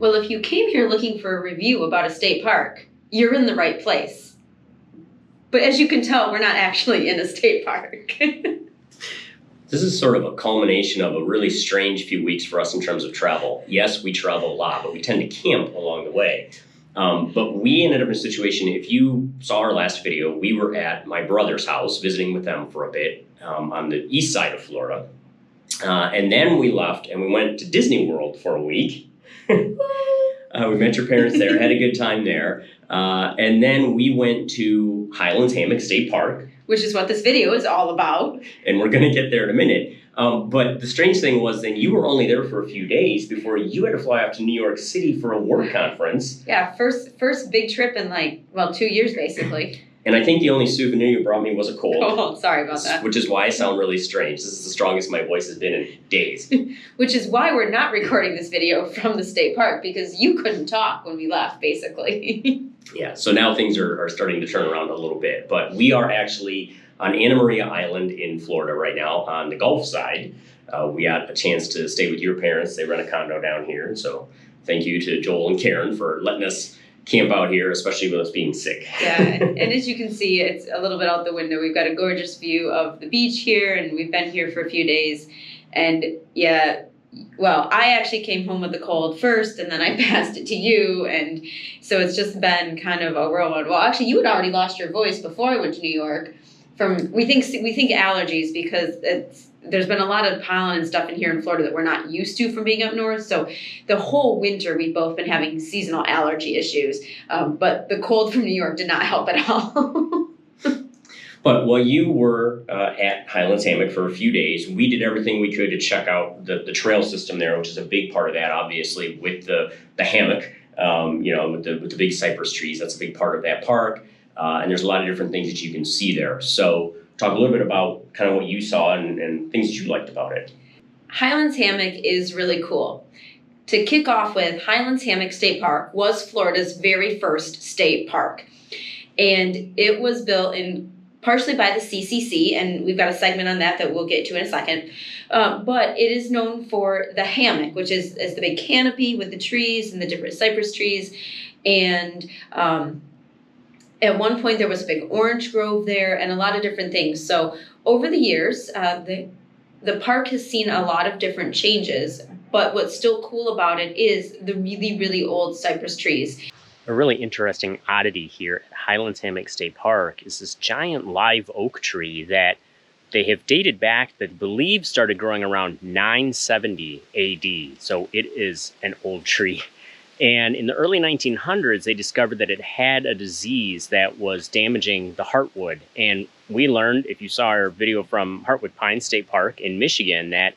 Well, if you came here looking for a review about a state park, you're in the right place. But as you can tell, we're not actually in a state park. This is sort of a culmination of a really strange few weeks for us in terms of travel. Yes, we travel a lot, but we tend to camp along the way. But we ended up in a situation, if you saw our last video, we were at my brother's house visiting with them for a bit on the east side of Florida. And then we left and we went to Disney World for a week. We met your parents there, had a good time there. And then we went to Highlands Hammock State Park. Which is what this video is all about. And we're going to get there in a minute. But the strange thing was then you were only there for a few days before you had to fly off to New York City for a work conference. Yeah, first big trip in 2 years basically. And I think the only souvenir you brought me was a cold. Oh, sorry about that. Which is why I sound really strange. This is the strongest my voice has been in days. Which is why we're not recording this video from the state park, because you couldn't talk when we left, basically. Yeah, so now things are starting to turn around a little bit. But we are actually on Anna Maria Island in Florida right now on the Gulf side. We got a chance to stay with your parents. They rent a condo down here. So thank you to Joel and Karen for letting us camp out here, especially with us being sick. Yeah, and as you can see, it's a little bit out the window. We've got a gorgeous view of the beach here, and we've been here for a few days. And yeah, well, I actually came home with a cold first, and then I passed it to you, and so it's just been kind of a whirlwind. Well, actually, you had already lost your voice before I went to New York from we think allergies, because there's been a lot of pollen and stuff in here in Florida that we're not used to from being up north. So the whole winter we've both been having seasonal allergy issues, but the cold from New York did not help at all. But while you were at Highlands Hammock for a few days, we did everything we could to check out the trail system there, which is a big part of that, obviously, with the hammock, with the big cypress trees. That's a big part of that park. And there's a lot of different things that you can see there. So talk a little bit about kind of what you saw and things that you liked about it. Highlands Hammock is really cool. To kick off with, Highlands Hammock State Park was Florida's very first state park. And it was built partially by the CCC, and we've got a segment on that we'll get to in a second. But it is known for the hammock, which is the big canopy with the trees and the different cypress trees. And at one point, there was a big orange grove there and a lot of different things. So over the years, the park has seen a lot of different changes. But what's still cool about it is the really, really old cypress trees. A really interesting oddity here at Highlands Hammock State Park is this giant live oak tree that they have dated back, that I believe started growing around 970 AD. So it is an old tree. And in the early 1900s, they discovered that it had a disease that was damaging the heartwood. And we learned, if you saw our video from Heartwood Pine State Park in Michigan, that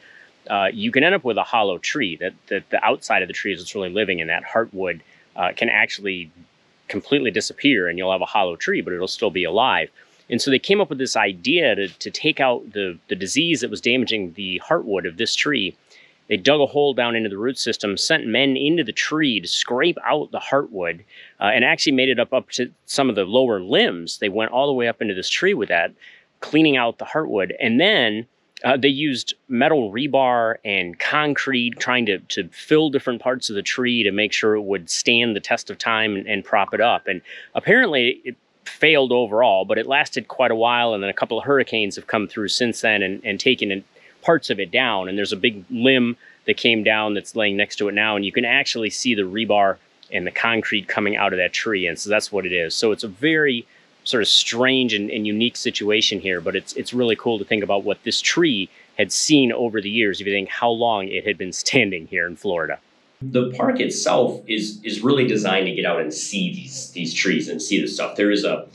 you can end up with a hollow tree, that the outside of the tree is what's really living, and that heartwood can actually completely disappear, and you'll have a hollow tree, but it'll still be alive. And so they came up with this idea to take out the disease that was damaging the heartwood of this tree. They dug a hole down into the root system, sent men into the tree to scrape out the heartwood, and actually made it up to some of the lower limbs. They went all the way up into this tree with that, cleaning out the heartwood. And then they used metal rebar and concrete, trying to fill different parts of the tree to make sure it would stand the test of time and prop it up. And apparently it failed overall, but it lasted quite a while. And then a couple of hurricanes have come through since then and taken parts of it down. And there's a big limb that came down that's laying next to it now. And you can actually see the rebar and the concrete coming out of that tree. And so that's what it is. So it's a very sort of strange and unique situation here, but it's really cool to think about what this tree had seen over the years, if you think how long it had been standing here in Florida. The park itself is really designed to get out and see these trees and see this stuff. There is a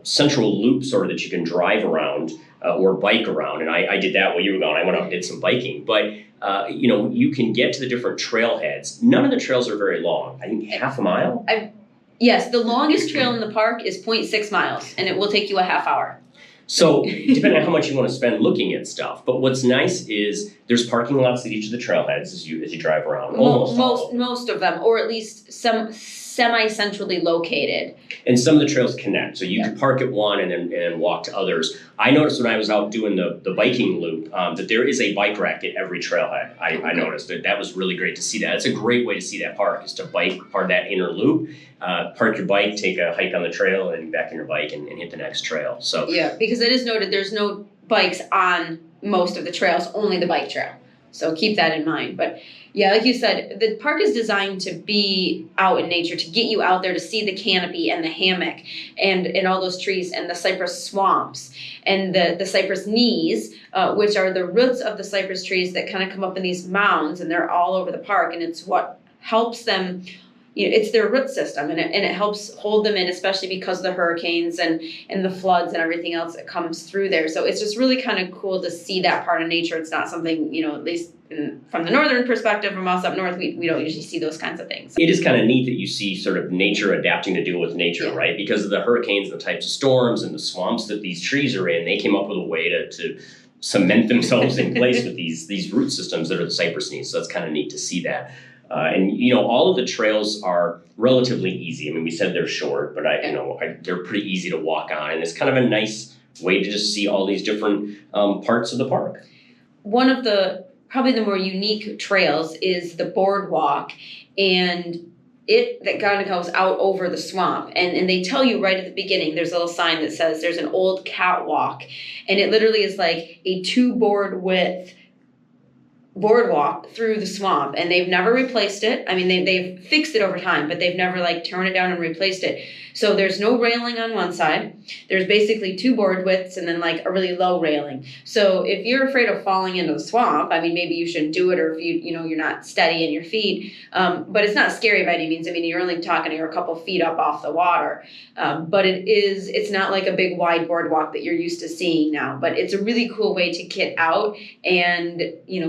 central loop sort of that you can drive around or bike around, and I did that while you were gone. I went out and did some biking, but you can get to the different trailheads. None of the trails are very long. I think half a mile. Yes, the longest trail in the park is 0.6 miles, and it will take you a half hour. So depending on how much you want to spend looking at stuff. But what's nice is there's parking lots at each of the trailheads as you drive around. Most of them, or at least semi-centrally located. And some of the trails connect. So you could park at one and walk to others. I noticed when I was out doing the biking loop that there is a bike rack at every trailhead. I noticed that was really great to see that. It's a great way to see that park, is to bike part of that inner loop, park your bike, take a hike on the trail, and back on your bike and hit the next trail. So yeah, because it is noted there's no bikes on most of the trails, only the bike trail. So keep that in mind. But yeah, like you said, the park is designed to be out in nature, to get you out there to see the canopy and the hammock and all those trees and the cypress swamps and the cypress knees, which are the roots of the cypress trees that kind of come up in these mounds, and they're all over the park. And it's what helps them, it's their root system, and it helps hold them in, especially because of the hurricanes and the floods and everything else that comes through there. So it's just really kind of cool to see that part of nature. It's not something, at least from the northern perspective, from us up north, we don't usually see those kinds of things. It is kind of neat that you see sort of nature adapting to deal with nature, right? Because of the hurricanes and the types of storms and the swamps that these trees are in, they came up with a way to cement themselves in place with these root systems that are the cypress knees. So that's kind of neat to see that. And all of the trails are relatively easy. I mean, we said they're short, but they're pretty easy to walk on, and it's kind of a nice way to just see all these different parts of the park. One of probably the more unique trails is the boardwalk, and that kind of goes out over the swamp. And they tell you right at the beginning, there's a little sign that says there's an old catwalk, and it literally is like a 2-board width boardwalk through the swamp, and they've never replaced it. I mean, they've fixed it over time, but they've never torn it down and replaced it. So there's no railing on one side. There's basically 2 board widths and then a really low railing. So if you're afraid of falling into the swamp, I mean, maybe you shouldn't do it, or if you're not steady in your feet. But it's not scary by any means. I mean, you're only talking you're a couple feet up off the water. But it's not like a big wide boardwalk that you're used to seeing now. But it's a really cool way to get out and,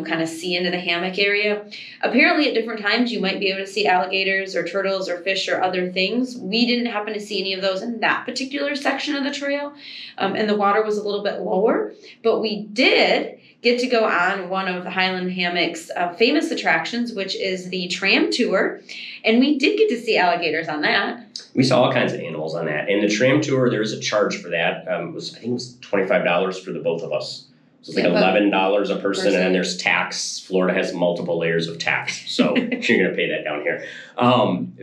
kind of see into the hammock area. Apparently at different times you might be able to see alligators or turtles or fish or other things. We didn't happen to see any of those in that particular section of the trail, and the water was a little bit lower, but we did get to go on one of the Highland Hammock's famous attractions, which is the Tram Tour, and we did get to see alligators on that. We saw all kinds of animals on that. And the Tram Tour, there is a charge for that. I think it was $25 for the both of us. So it's $11 a person, and then there's tax. Florida has multiple layers of tax, so you're going to pay that down here.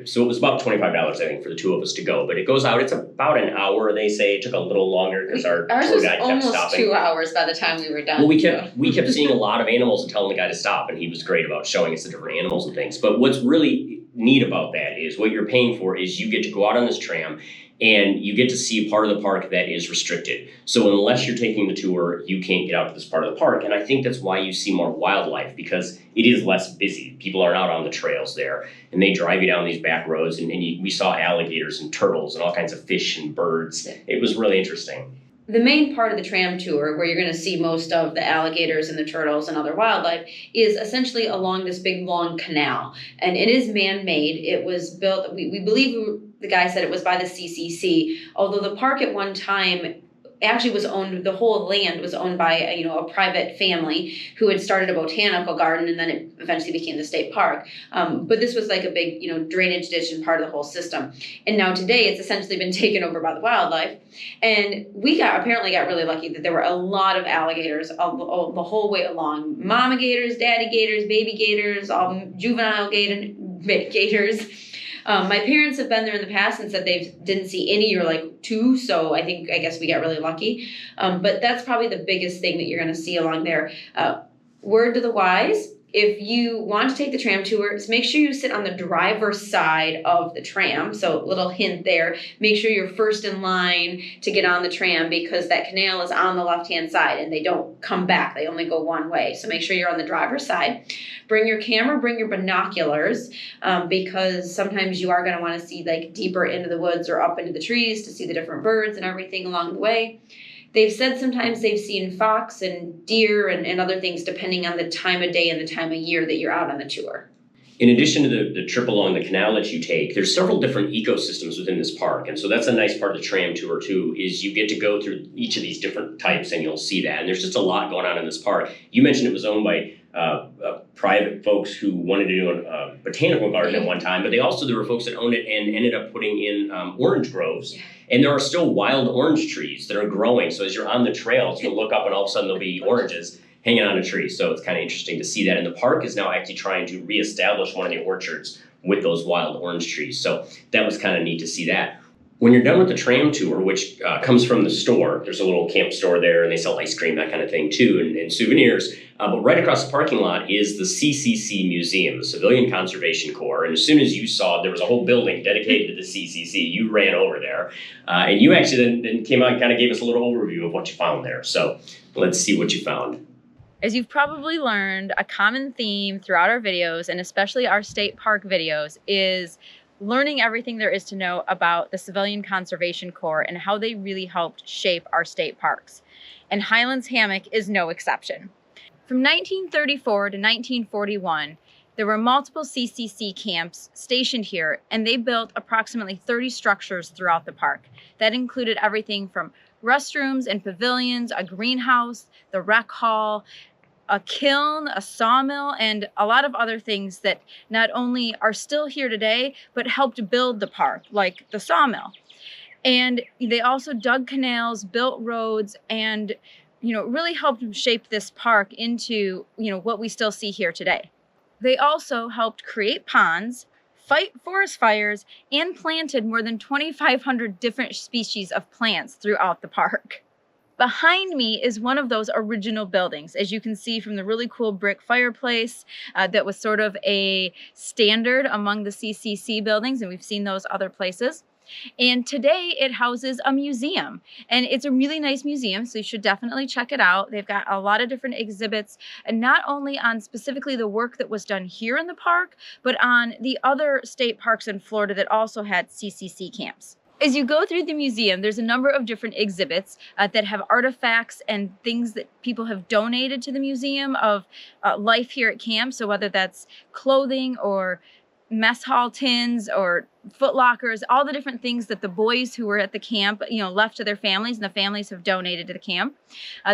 So it was about $25, I think, for the 2 of us to go. But it goes out, it's about an hour, they say. It took a little longer because our tour guide kept stopping. Ours was almost 2 hours by the time we were done. Well, we kept seeing a lot of animals and telling the guy to stop, and he was great about showing us the different animals and things. But what's really neat about that is what you're paying for is you get to go out on this tram, and you get to see a part of the park that is restricted. So unless you're taking the tour, you can't get out to this part of the park. And I think that's why you see more wildlife, because it is less busy. People aren't out on the trails there, and they drive you down these back roads, and we saw alligators and turtles and all kinds of fish and birds. It was really interesting. The main part of the Tram Tour, where you're going to see most of the alligators and the turtles and other wildlife, is essentially along this big, long canal. And it is man-made. It was built, we believe the guy said it was by the CCC, although the park at one time actually was owned, the whole land was owned by a private family who had started a botanical garden, and then it eventually became the state park. But this was like a big drainage ditch and part of the whole system. And now today it's essentially been taken over by the wildlife. And we apparently got really lucky that there were a lot of alligators the whole way along. Mama gators, daddy gators, baby gators, juvenile gators. My parents have been there in the past and said they didn't see any or 2, so I guess we got really lucky. But that's probably the biggest thing that you're going to see along there. Word to the wise, if you want to take the tram tour, make sure you sit on the driver's side of the tram. So little hint there, make sure you're first in line to get on the tram, because that canal is on the left-hand side and they don't come back. They only go one way. So make sure you're on the driver's side. Bring your camera, bring your binoculars, because sometimes you are going to want to see deeper into the woods or up into the trees to see the different birds and everything along the way. They've said sometimes they've seen fox and deer and other things depending on the time of day and the time of year that you're out on the tour. In addition to the trip along the canal that you take, there's several different ecosystems within this park. And so that's a nice part of the tram tour too, is you get to go through each of these different types and you'll see that. And there's just a lot going on in this park. You mentioned it was owned by private folks who wanted to do a botanical garden at one time, but there were folks that owned it and ended up putting in orange groves. Yeah. And there are still wild orange trees that are growing. So as you're on the trails, you'll look up and all of a sudden there'll be oranges hanging on a tree. So it's kind of interesting to see that. And the park is now actually trying to reestablish one of the orchards with those wild orange trees. So that was kind of neat to see that. When you're done with the tram tour, which comes from the store, there's a little camp store there and they sell ice cream, that kind of thing too, and souvenirs. But right across the parking lot is the CCC Museum, the Civilian Conservation Corps. And as soon as you saw there was a whole building dedicated to the CCC, you ran over there. And you actually then came out and kind of gave us a little overview of what you found there. So let's see what you found. As you've probably learned, a common theme throughout our videos, and especially our state park videos, is learning everything there is to know about the Civilian Conservation Corps and how they really helped shape our state parks. And Highlands Hammock is no exception. From 1934 to 1941, there were multiple CCC camps stationed here, and they built approximately 30 structures throughout the park. That included everything from restrooms and pavilions, a greenhouse, the rec hall, a kiln, a sawmill, and a lot of other things that not only are still here today, but helped build the park, like the sawmill. And they also dug canals, built roads, and really helped shape this park into what we still see here today. They also helped create ponds, fight forest fires, and planted more than 2,500 different species of plants throughout the park. Behind me is one of those original buildings, as you can see from the really cool brick fireplace that was sort of a standard among the CCC buildings, and we've seen those other places. And today it houses a museum, and it's a really nice museum, so you should definitely check it out. They've got a lot of different exhibits, and not only on specifically the work that was done here in the park, but on the other state parks in Florida that also had CCC camps. As you go through the museum, there's a number of different exhibits that have artifacts and things that people have donated to the museum of life here at camp. So whether that's clothing or mess hall tins or foot lockers, all the different things that the boys who were at the camp, left to their families, and the families have donated to the camp.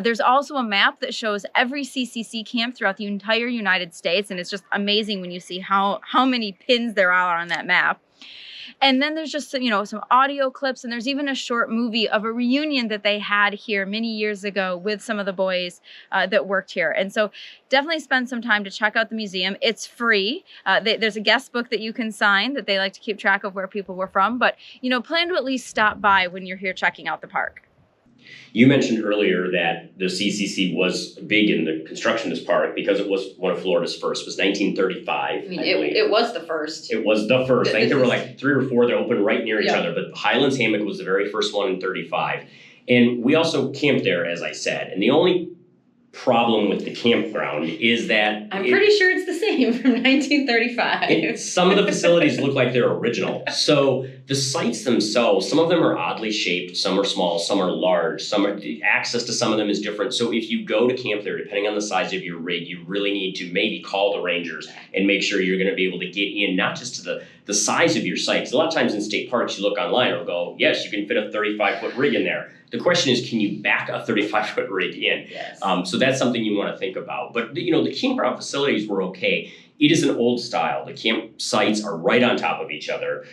There's also a map that shows every CCC camp throughout the entire United States, and it's just amazing when you see how many pins there are on that map. And then there's just some audio clips, and there's even a short movie of a reunion that they had here many years ago with some of the boys that worked here. And so definitely spend some time to check out the museum. It's free. There's a guest book that you can sign that they like to keep track of where people were from, but plan to at least stop by when you're here checking out the park. You mentioned earlier that the CCC was big in the construction of this park because it was one of Florida's first. It was 1935. I mean, it was the first. It was the first. I think there were like 3 or 4 that opened right near each other, but Highlands Hammock was the very first one in 35. And we also camped there, as I said. And the only problem with the campground is that I'm pretty sure it's the same from 1935. Some of the facilities look like they're original. So the sites themselves, some of them are oddly shaped, some are small, some are large, the access to some of them is different. So if you go to camp there, depending on the size of your rig, you really need to maybe call the rangers and make sure you're going to be able to get in, not just to the size of your site. Because a lot of times in state parks, you look online and it'll go, yes, you can fit a 35-foot rig in there. The question is, can you back a 35-foot rig in? Yes. So that's something you want to think about. But the campground facilities were okay. It is an old style. The campsites are right on top of each other.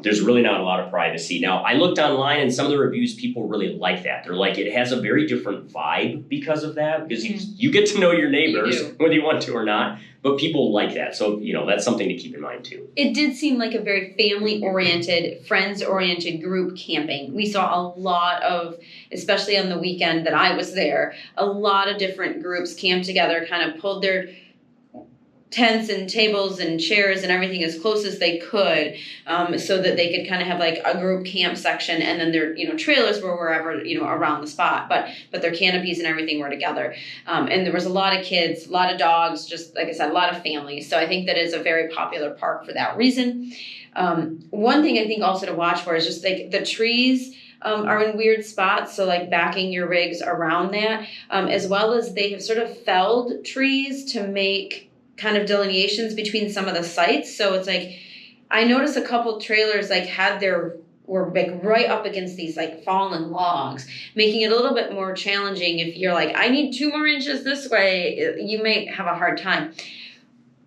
There's really not a lot of privacy. Now, I looked online and some of the reviews, people really like that. They're like, it has a very different vibe because of that, because you get to know your neighbors, whether you want to or not. But people like that. So, that's something to keep in mind too. It did seem like a very family-oriented, friends-oriented group camping. We saw a lot of, especially on the weekend that I was there, a lot of different groups camped together, kind of pulled their tents and tables and chairs and everything as close as they could, so that they could kind of have like a group camp section, and then their trailers were wherever around the spot, but their canopies and everything were together, and there was a lot of kids, a lot of dogs, just like I said, a lot of families. So I think that is a very popular park for that reason. One thing I think also to watch for is just like the trees are in weird spots, so like backing your rigs around that, as well as they have sort of felled trees to make kind of delineations between some of the sites. So it's like, I noticed a couple trailers were like right up against these like fallen logs, making it a little bit more challenging. If you're like, I need 2 more inches this way, you may have a hard time.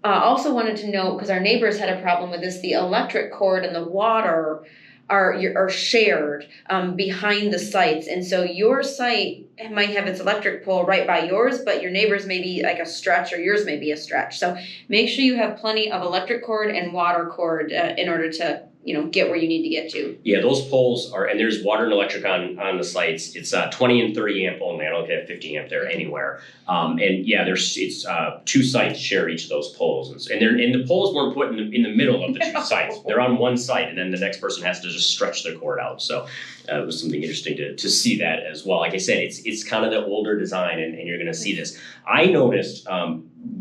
Also wanted to note, because our neighbors had a problem with this, the electric cord and the water are shared behind the sites. And so your site might have its electric pole right by yours, but your neighbor's may be like a stretch, or yours may be a stretch. So make sure you have plenty of electric cord and water cord in order to get where you need to get to. Yeah, those poles are, and there's water and electric on the sites. It's 20 and 30 amp only. I don't have 50 amp there anywhere. And yeah, it's 2 sites share each of those poles, and the poles weren't put in the middle of the 2 sites. They're on one site, and then the next person has to just stretch their cord out. So it was something interesting to see that as well. Like I said, it's kind of the older design, and you're going to see this. I noticed.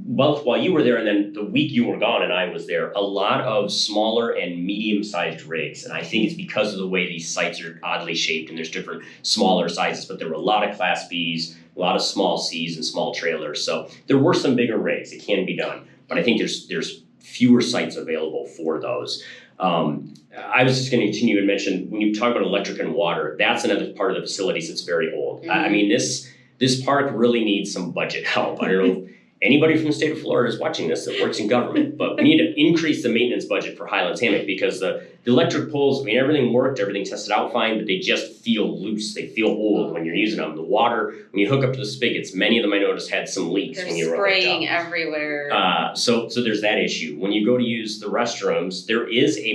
Both while you were there and then the week you were gone and I was there, a lot of smaller and medium-sized rigs. And I think it's because of the way these sites are oddly shaped, and there's different smaller sizes, but there were a lot of Class Bs, a lot of small Cs and small trailers. So there were some bigger rigs. It can be done. But I think there's fewer sites available for those. I was just going to continue and mention, when you talk about electric and water, that's another part of the facilities that's very old. Mm-hmm. I mean, this park really needs some budget help. I don't know if anybody from the state of Florida is watching this that works in government, but we need to increase the maintenance budget for Highlands Hammock, because the electric poles, I mean, everything worked, everything tested out fine, but they just feel loose. They feel old when you're using them. The water, when you hook up to the spigots, many of them I noticed had some leaks when you were spraying everywhere. So there's that issue. When you go to use the restrooms, there is a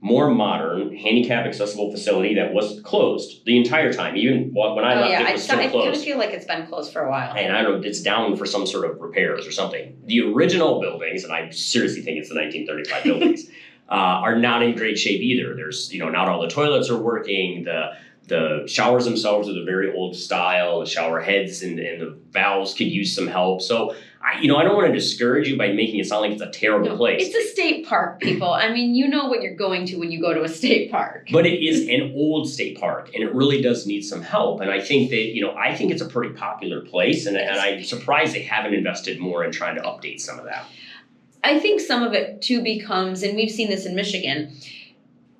more modern, handicap accessible facility that was closed the entire time. Even when I left, it was still closed. I kind of feel like it's been closed for a while. And I don't know, it's down for some sort of repairs or something. The original buildings, and I seriously think it's the 1935 buildings, are not in great shape either. There's, not all the toilets are working. The showers themselves are the very old style. The shower heads and the valves could use some help. So I don't want to discourage you by making it sound like it's a terrible place. It's a state park, people. I mean, you know what you're going to when you go to a state park. But it is an old state park, and it really does need some help. And I think that, I think it's a pretty popular place, and I'm surprised they haven't invested more in trying to update some of that. I think some of it too becomes, and we've seen this in Michigan,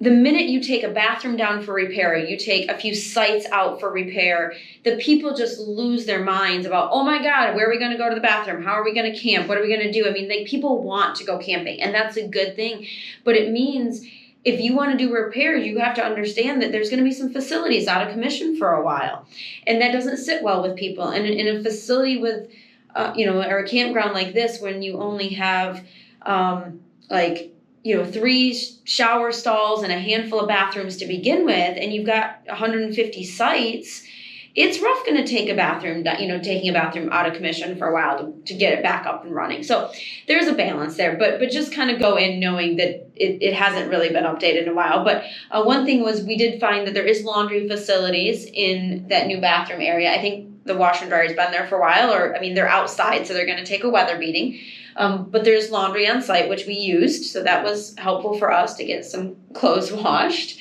the minute you take a bathroom down for repair, you take a few sites out for repair, the people just lose their minds about, oh my God, where are we going to go to the bathroom? How are we going to camp? What are we going to do? I mean, people want to go camping, and that's a good thing. But it means if you want to do repairs, you have to understand that there's going to be some facilities out of commission for a while. And that doesn't sit well with people. And in a facility with, or a campground like this, when you only have 3 shower stalls and a handful of bathrooms to begin with, and you've got 150 sites, it's rough going to take taking a bathroom out of commission for a while to get it back up and running. So there's a balance there, but just kind of go in knowing that it hasn't really been updated in a while. But one thing was, we did find that there is laundry facilities in that new bathroom area. I think the washer and dryer's been there for a while, they're outside, so they're going to take a weather beating. But there's laundry on site, which we used, so that was helpful for us to get some clothes washed.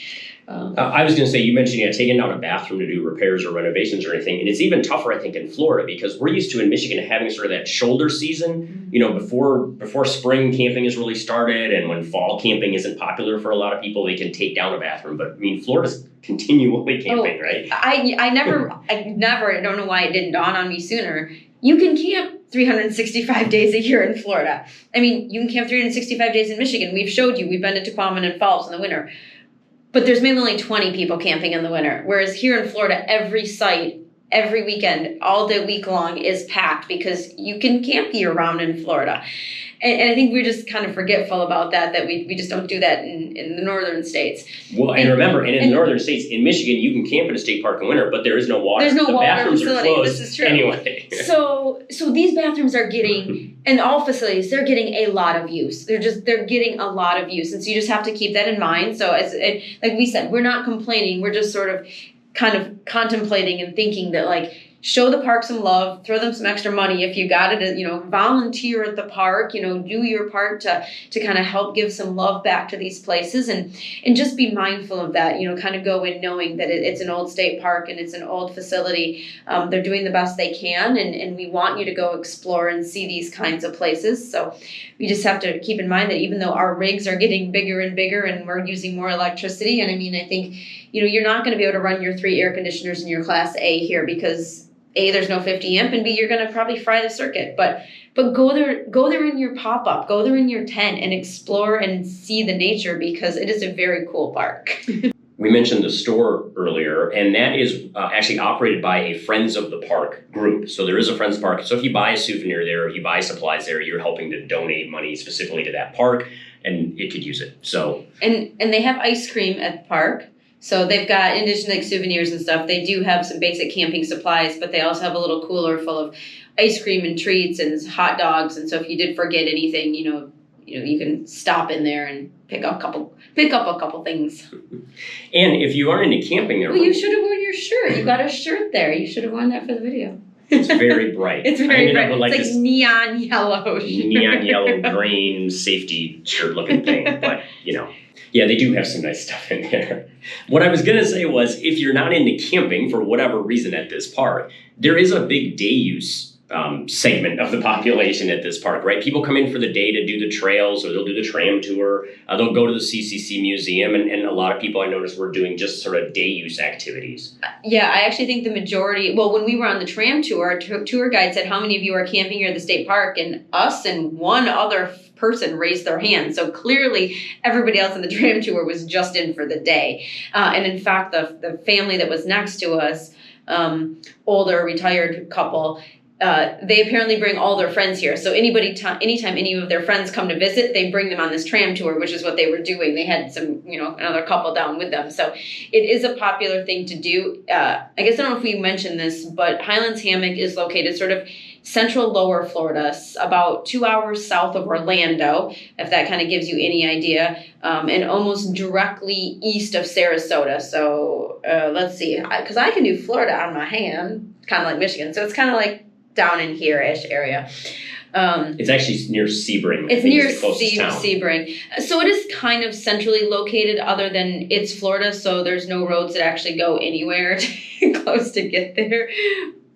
I was going to say, you mentioned taking down a bathroom to do repairs or renovations or anything, and it's even tougher, I think, in Florida, because we're used to in Michigan having sort of that shoulder season, before spring camping has really started, and when fall camping isn't popular for a lot of people, they can take down a bathroom. But I mean, Florida's continually camping, right? I don't know why it didn't dawn on me sooner. You can camp 365 days a year in Florida. I mean, you can camp 365 days in Michigan. We've showed you. We've been to Tequaman and Falls in the winter. But there's maybe only 20 people camping in the winter. Whereas here in Florida, every site, every weekend, all day week long is packed, because you can camp year round in Florida. And I think we're just kind of forgetful about that we just don't do that in the northern states. Well, and remember, in the northern states, in Michigan, you can camp in a state park in winter, but there is no water. There's no water bathrooms facility. Are closed this is true. Anyway. So these bathrooms are getting, and all facilities, they're getting a lot of use. They're getting a lot of use. And so you just have to keep that in mind. So like we said, we're not complaining. We're just sort of kind of contemplating and thinking that, show the park some love, throw them some extra money if you got it, volunteer at the park, do your part to kind of help give some love back to these places, and just be mindful of that, kind of go in knowing that it's an old state park and it's an old facility. They're doing the best they can, and we want you to go explore and see these kinds of places. So we just have to keep in mind that even though our rigs are getting bigger and bigger and we're using more electricity, and I think, you're not going to be able to run your 3 air conditioners in your Class A here, because A, there's no 50 amp, and B, you're gonna probably fry the circuit. But go there in your pop-up, go there in your tent and explore and see the nature, because it is a very cool park. We mentioned the store earlier, and that is actually operated by a Friends of the Park group. So there is a Friends Park. So if you buy a souvenir there, if you buy supplies there, you're helping to donate money specifically to that park, and it could use it. So and they have ice cream at the park. So they've got, in addition to like souvenirs and stuff, they do have some basic camping supplies, but they also have a little cooler full of ice cream and treats and hot dogs. And so if you did forget anything, you can stop in there and pick up a couple things. And if you aren't into camping there, well, you should have worn your shirt. You got a shirt there. You should have worn that for the video. It's very bright. It's very bright. It's like neon yellow. Neon yellow, green, safety shirt looking thing. But, yeah, they do have some nice stuff in there. What I was going to say was, if you're not into camping for whatever reason at this park, there is a big day use segment of the population at this park, right? People come in for the day to do the trails, or they'll do the tram tour. They'll go to the CCC Museum, and a lot of people I noticed were doing just sort of day use activities. Yeah, I actually think the majority, well, when we were on the tram tour, our tour guide said, how many of you are camping here at the state park? And us and one other person raised their hand. So clearly everybody else in the tram tour was just in for the day. And in fact, the family that was next to us, older retired couple, they apparently bring all their friends here. So anytime any of their friends come to visit, they bring them on this tram tour, which is what they were doing. They had some, another couple down with them. So it is a popular thing to do. I guess I don't know if we mentioned this, but Highlands Hammock is located sort of central lower Florida, about 2 hours south of Orlando, if that kind of gives you any idea, and almost directly east of Sarasota. So let's see, because I can do Florida on my hand, kind of like Michigan. So it's kind of like down in here-ish area. It's actually near Sebring. It's near Sebring. So it is kind of centrally located, other than it's Florida, so there's no roads that actually go anywhere close to get there.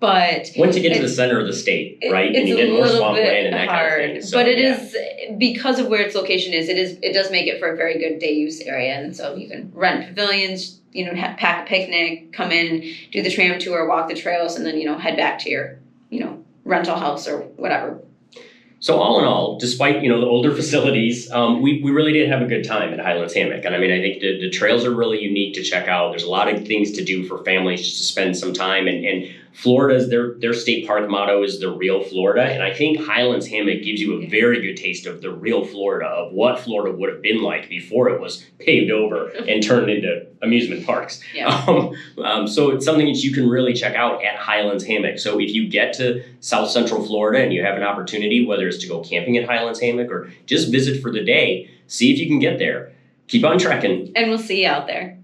But once you get to the center of the state, right, and you get more swampland and that kind of thing. So, but it is, because of where its location is, it does make it for a very good day use area. And so you can rent pavilions, pack a picnic, come in, do the tram tour, walk the trails, and then head back to your rental house or whatever. So all in all, despite the older facilities, we really did have a good time at Highlands Hammock. And I mean, I think the trails are really unique to check out. There's a lot of things to do for families just to spend some time. And Florida's, their state park motto is the real Florida. And I think Highlands Hammock gives you a very good taste of the real Florida, of what Florida would have been like before it was paved over and turned into amusement parks. Yeah. So it's something that you can really check out at Highlands Hammock. So if you get to South Central Florida and you have an opportunity, whether it's to go camping at Highlands Hammock or just visit for the day, see if you can get there. Keep on trekking. And we'll see you out there.